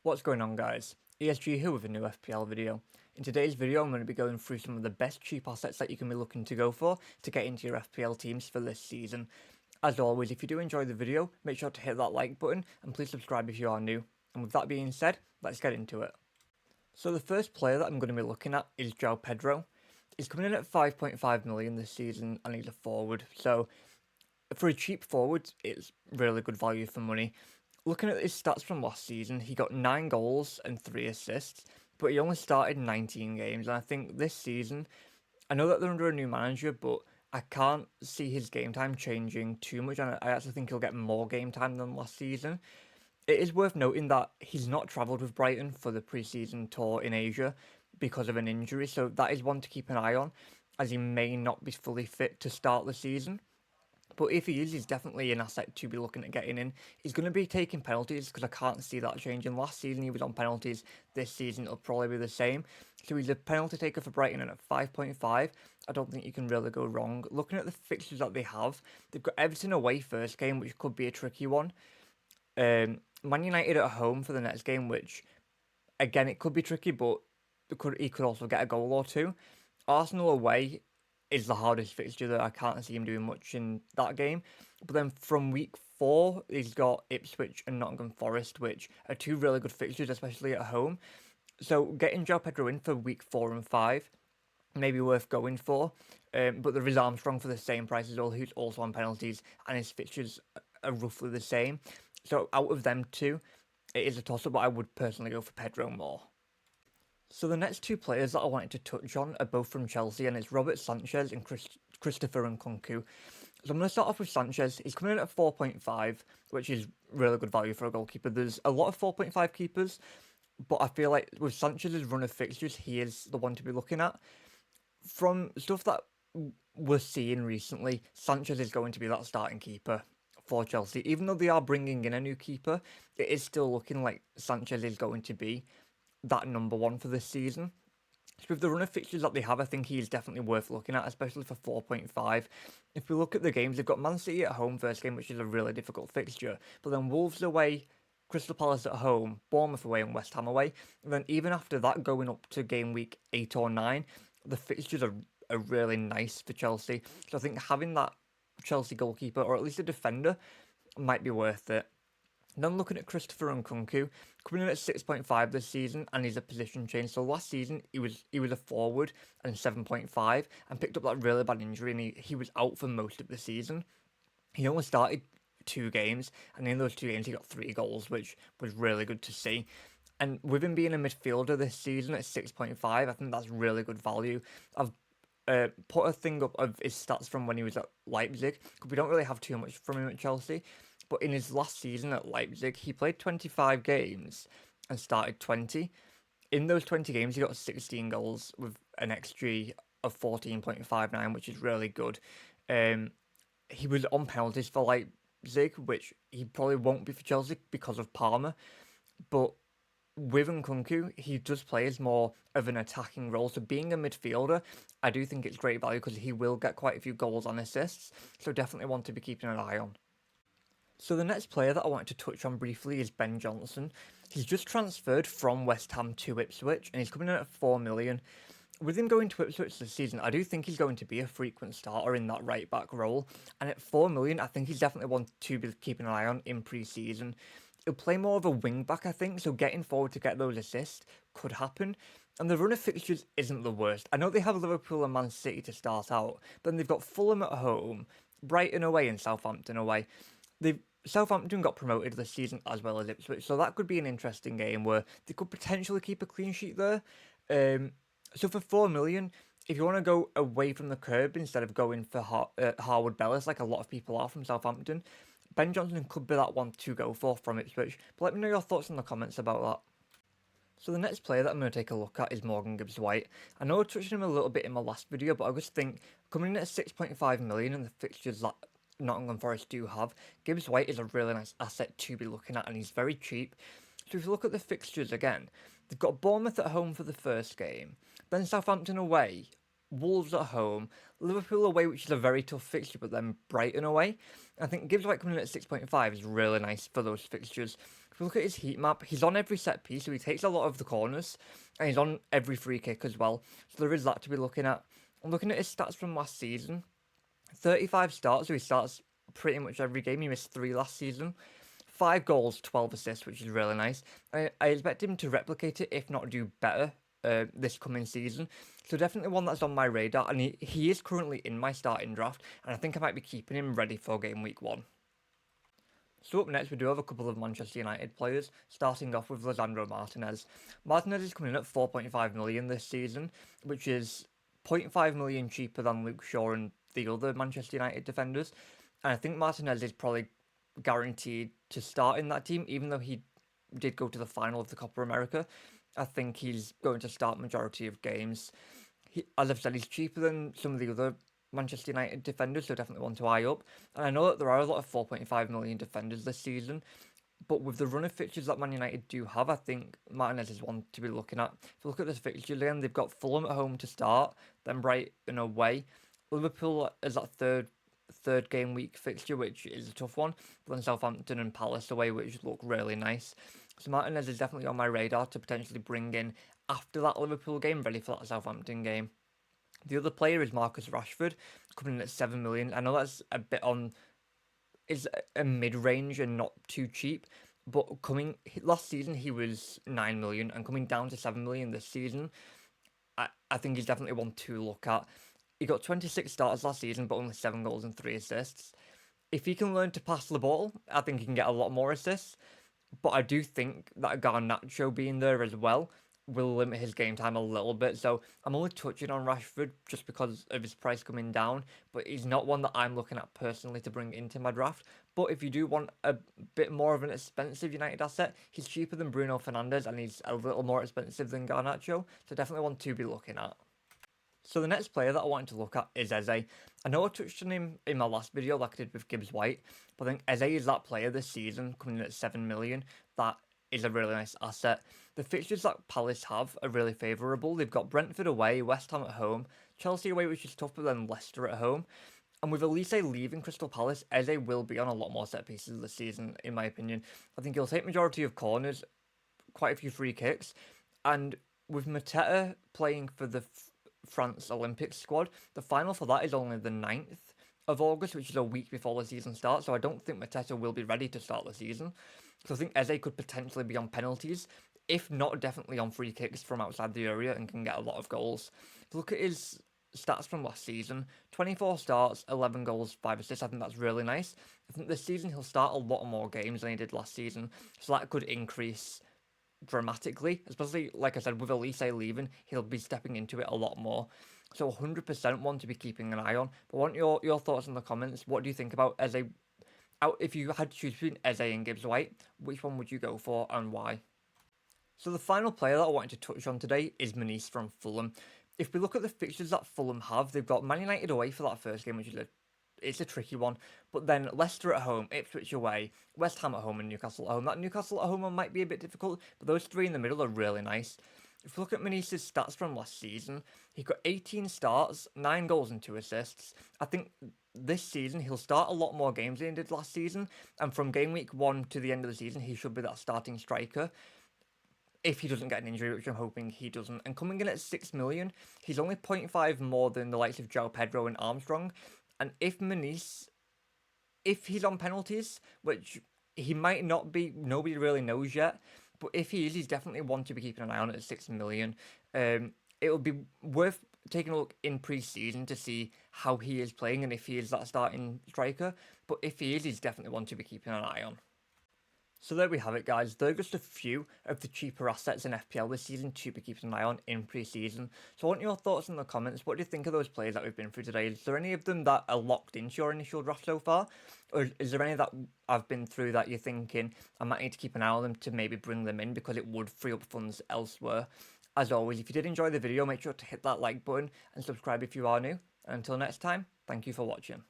What's going on, guys? ESG here with a new FPL video. In today's video I'm going to be going through some of the best cheap assets that you can be looking to go for to get into your FPL teams for this season. As always, if you do enjoy the video, make sure to hit that like button and please subscribe if you are new. And with that being said, let's get into it. So the first player that I'm going to be looking at is João Pedro. He's coming in at 5.5 million this season and he's a forward. So for a cheap forward, it's really good value for money. Looking at his stats from last season, he got 9 goals and 3 assists, but he only started 19 games. And I think this season, I know that they're under a new manager, but I can't see his game time changing too much. And I actually think he'll get more game time than last season. It is worth noting that he's not travelled with Brighton for the pre-season tour in Asia because of an injury, so that is one to keep an eye on, as he may not be fully fit to start the season. But if he is, he's definitely an asset to be looking at getting in. He's going to be taking penalties because I can't see that changing. Last season he was on penalties. This season it'll probably be the same. So he's a penalty taker for Brighton, and at 5.5, I don't think you can really go wrong. Looking at the fixtures that they have, they've got Everton away first game, which could be a tricky one. Man United at home for the next game, which, again, it could be tricky, but he could also get a goal or two. Arsenal away is the hardest fixture that I can't see him doing much in that game. But then from week 4, he's got Ipswich and Nottingham Forest, which are two really good fixtures, especially at home. So getting João Pedro in for week 4 and 5 may be worth going for. But there is Armstrong for the same price as well, who's also on penalties, and his fixtures are roughly the same. So out of them two, it is a toss-up, but I would personally go for Pedro more. So the next two players that I wanted to touch on are both from Chelsea, and it's Robert Sanchez and Christopher Nkunku. So I'm going to start off with Sanchez. He's coming in at 4.5, which is really good value for a goalkeeper. There's a lot of 4.5 keepers, but I feel like with Sanchez's run of fixtures, he is the one to be looking at. From stuff that we're seeing recently, Sanchez is going to be that starting keeper for Chelsea. Even though they are bringing in a new keeper, it is still looking like Sanchez is going to be that number one for this season. So with the run of fixtures that they have, I think he is definitely worth looking at, especially for 4.5. If we look at the games, they've got Man City at home first game, which is a really difficult fixture, but then Wolves away, Crystal Palace at home, Bournemouth away and West Ham away. And then even after that, going up to game week 8 or 9, the fixtures are really nice for Chelsea. So I think having that Chelsea goalkeeper, or at least a defender, might be worth it. Then looking at Christopher Nkunku, coming in at 6.5 this season, and he's a position change. So last season he was a forward and 7.5, and picked up that really bad injury, and he was out for most of the season. He only started 2 games, and in those 2 games he got 3 goals, which was really good to see. And with him being a midfielder this season at 6.5, I think that's really good value. I've put a thing up of his stats from when he was at Leipzig, because we don't really have too much from him at Chelsea. But in his last season at Leipzig, he played 25 games and started 20. In those 20 games, he got 16 goals with an XG of 14.59, which is really good. He was on penalties for Leipzig, which he probably won't be for Chelsea because of Palmer. But with Nkunku, he does play as more of an attacking role. So being a midfielder, I do think it's great value because he will get quite a few goals and assists. So definitely want to be keeping an eye on. So the next player that I wanted to touch on briefly is Ben Johnson. He's just transferred from West Ham to Ipswich, and he's coming in at 4 million. With him going to Ipswich this season, I do think he's going to be a frequent starter in that right back role. And at 4 million, I think he's definitely one to be keeping an eye on in pre-season. He'll play more of a wing back, I think, so getting forward to get those assists could happen. And the run of fixtures isn't the worst. I know they have Liverpool and Man City to start out, but then they've got Fulham at home, Brighton away, and Southampton away. Southampton got promoted this season as well as Ipswich, so that could be an interesting game where they could potentially keep a clean sheet there. So for 4 million, if you want to go away from the curb instead of going for Harwood Bellis, like a lot of people are from Southampton, Ben Johnson could be that one to go for from Ipswich. But let me know your thoughts in the comments about that. So the next player that I'm going to take a look at is Morgan Gibbs-White. I know I touched on him a little bit in my last video, but I just think coming in at 6.5 million and the fixtures that Nottingham Forest do have, Gibbs-White is a really nice asset to be looking at, and he's very cheap. So if you look at the fixtures again, they've got Bournemouth at home for the first game, then Southampton away, Wolves at home, Liverpool away, which is a very tough fixture, but then Brighton away. I think Gibbs-White coming in at 6.5 is really nice for those fixtures. If If you look at his heat map, he's on every set piece, so he takes a lot of the corners, and he's on every free kick as well. So there is that to be looking at. I'm looking at his stats from last season. 35 starts, so he starts pretty much every game. He missed 3 last season. 5 goals, 12 assists, which is really nice. I expect him to replicate it, if not do better, this coming season. So definitely one that's on my radar, and he is currently in my starting draft, and I think I might be keeping him ready for game week 1. So up next, we do have a couple of Manchester United players, starting off with Lisandro Martinez. Martinez is coming in at 4.5 million this season, which is 0.5 million cheaper than Luke Shaw and the other Manchester United defenders. And I think Martinez is probably guaranteed to start in that team, even though he did go to the final of the Copa America. I think he's going to start majority of games. As I've said, he's cheaper than some of the other Manchester United defenders, so definitely one to eye up. And I know that there are a lot of 4.5 million defenders this season, but with the run of fixtures that Man United do have, I think Martinez is one to be looking at. If you look at this fixture again, they've got Fulham at home to start, then Brighton away. Liverpool is that third game week fixture, which is a tough one. But then Southampton and Palace away, which look really nice. So Martinez is definitely on my radar to potentially bring in after that Liverpool game, ready for that Southampton game. The other player is Marcus Rashford, coming in at 7 million. I know that's a bit on, is a mid-range and not too cheap, but last season he was 9 million, and coming down to 7 million this season, I think he's definitely one to look at. He got 26 starts last season, but only 7 goals and 3 assists. If he can learn to pass the ball, I think he can get a lot more assists. But I do think that Garnacho being there as well will limit his game time a little bit. So I'm only touching on Rashford just because of his price coming down, but he's not one that I'm looking at personally to bring into my draft. But if you do want a bit more of an expensive United asset, he's cheaper than Bruno Fernandes and he's a little more expensive than Garnacho. So definitely one to be looking at. So the next player that I wanted to look at is Eze. I know I touched on him in my last video like I did with Gibbs White, but I think Eze is that player this season, coming in at 7 million, that is a really nice asset. The fixtures that Palace have are really favourable. They've got Brentford away, West Ham at home, Chelsea away, which is tough, but then Leicester at home. And with Elise leaving Crystal Palace, Eze will be on a lot more set pieces this season, in my opinion. I think he'll take majority of corners, quite a few free kicks, and with Mateta playing for the France Olympics squad, the final for that is only the 9th of August, which is a week before the season starts, so I don't think Mateta will be ready to start the season. So I think Eze could potentially be on penalties, if not definitely on free kicks from outside the area, and can get a lot of goals. If you look at his stats from last season, 24 starts, 11 goals, 5 assists, I think that's really nice. I think this season he'll start a lot more games than he did last season, so that could increase dramatically, especially, like I said, with Elise leaving, he'll be stepping into it a lot more. So 100% one to be keeping an eye on. But I want your thoughts in the comments. What do you think about Eze? If you had to choose between Eze and Gibbs White, which one would you go for and why? So the final player that I wanted to touch on today is Maniz from Fulham. If we look at the fixtures that Fulham have, they've got Man United away for that first game, which is it's a tricky one. But then Leicester at home, Ipswich away, West Ham at home, and Newcastle at home. That Newcastle at home one might be a bit difficult, but those three in the middle are really nice. If you look at Maniz's stats from last season, he got 18 starts, 9 goals and 2 assists. I think this season he'll start a lot more games than he did last season, and from game week 1 to the end of the season, he should be that starting striker. If he doesn't get an injury, which I'm hoping he doesn't. And coming in at 6 million, he's only 0.5 more than the likes of João Pedro and Armstrong. And if Maniz, if he's on penalties, which he might not be, nobody really knows yet, but if he is, he's definitely one to be keeping an eye on at 6 million. It will be worth taking a look in pre-season to see how he is playing and if he is that starting striker. But if he is, he's definitely one to be keeping an eye on. So there we have it, guys. They're just a few of the cheaper assets in FPL this season to be keeping an eye on in pre-season. So I want your thoughts in the comments. What do you think of those players that we've been through today? Is there any of them that are locked into your initial draft so far? Or is there any that I've been through that you're thinking I might need to keep an eye on them to maybe bring them in because it would free up funds elsewhere? As always, if you did enjoy the video, make sure to hit that like button and subscribe if you are new. And until next time, thank you for watching.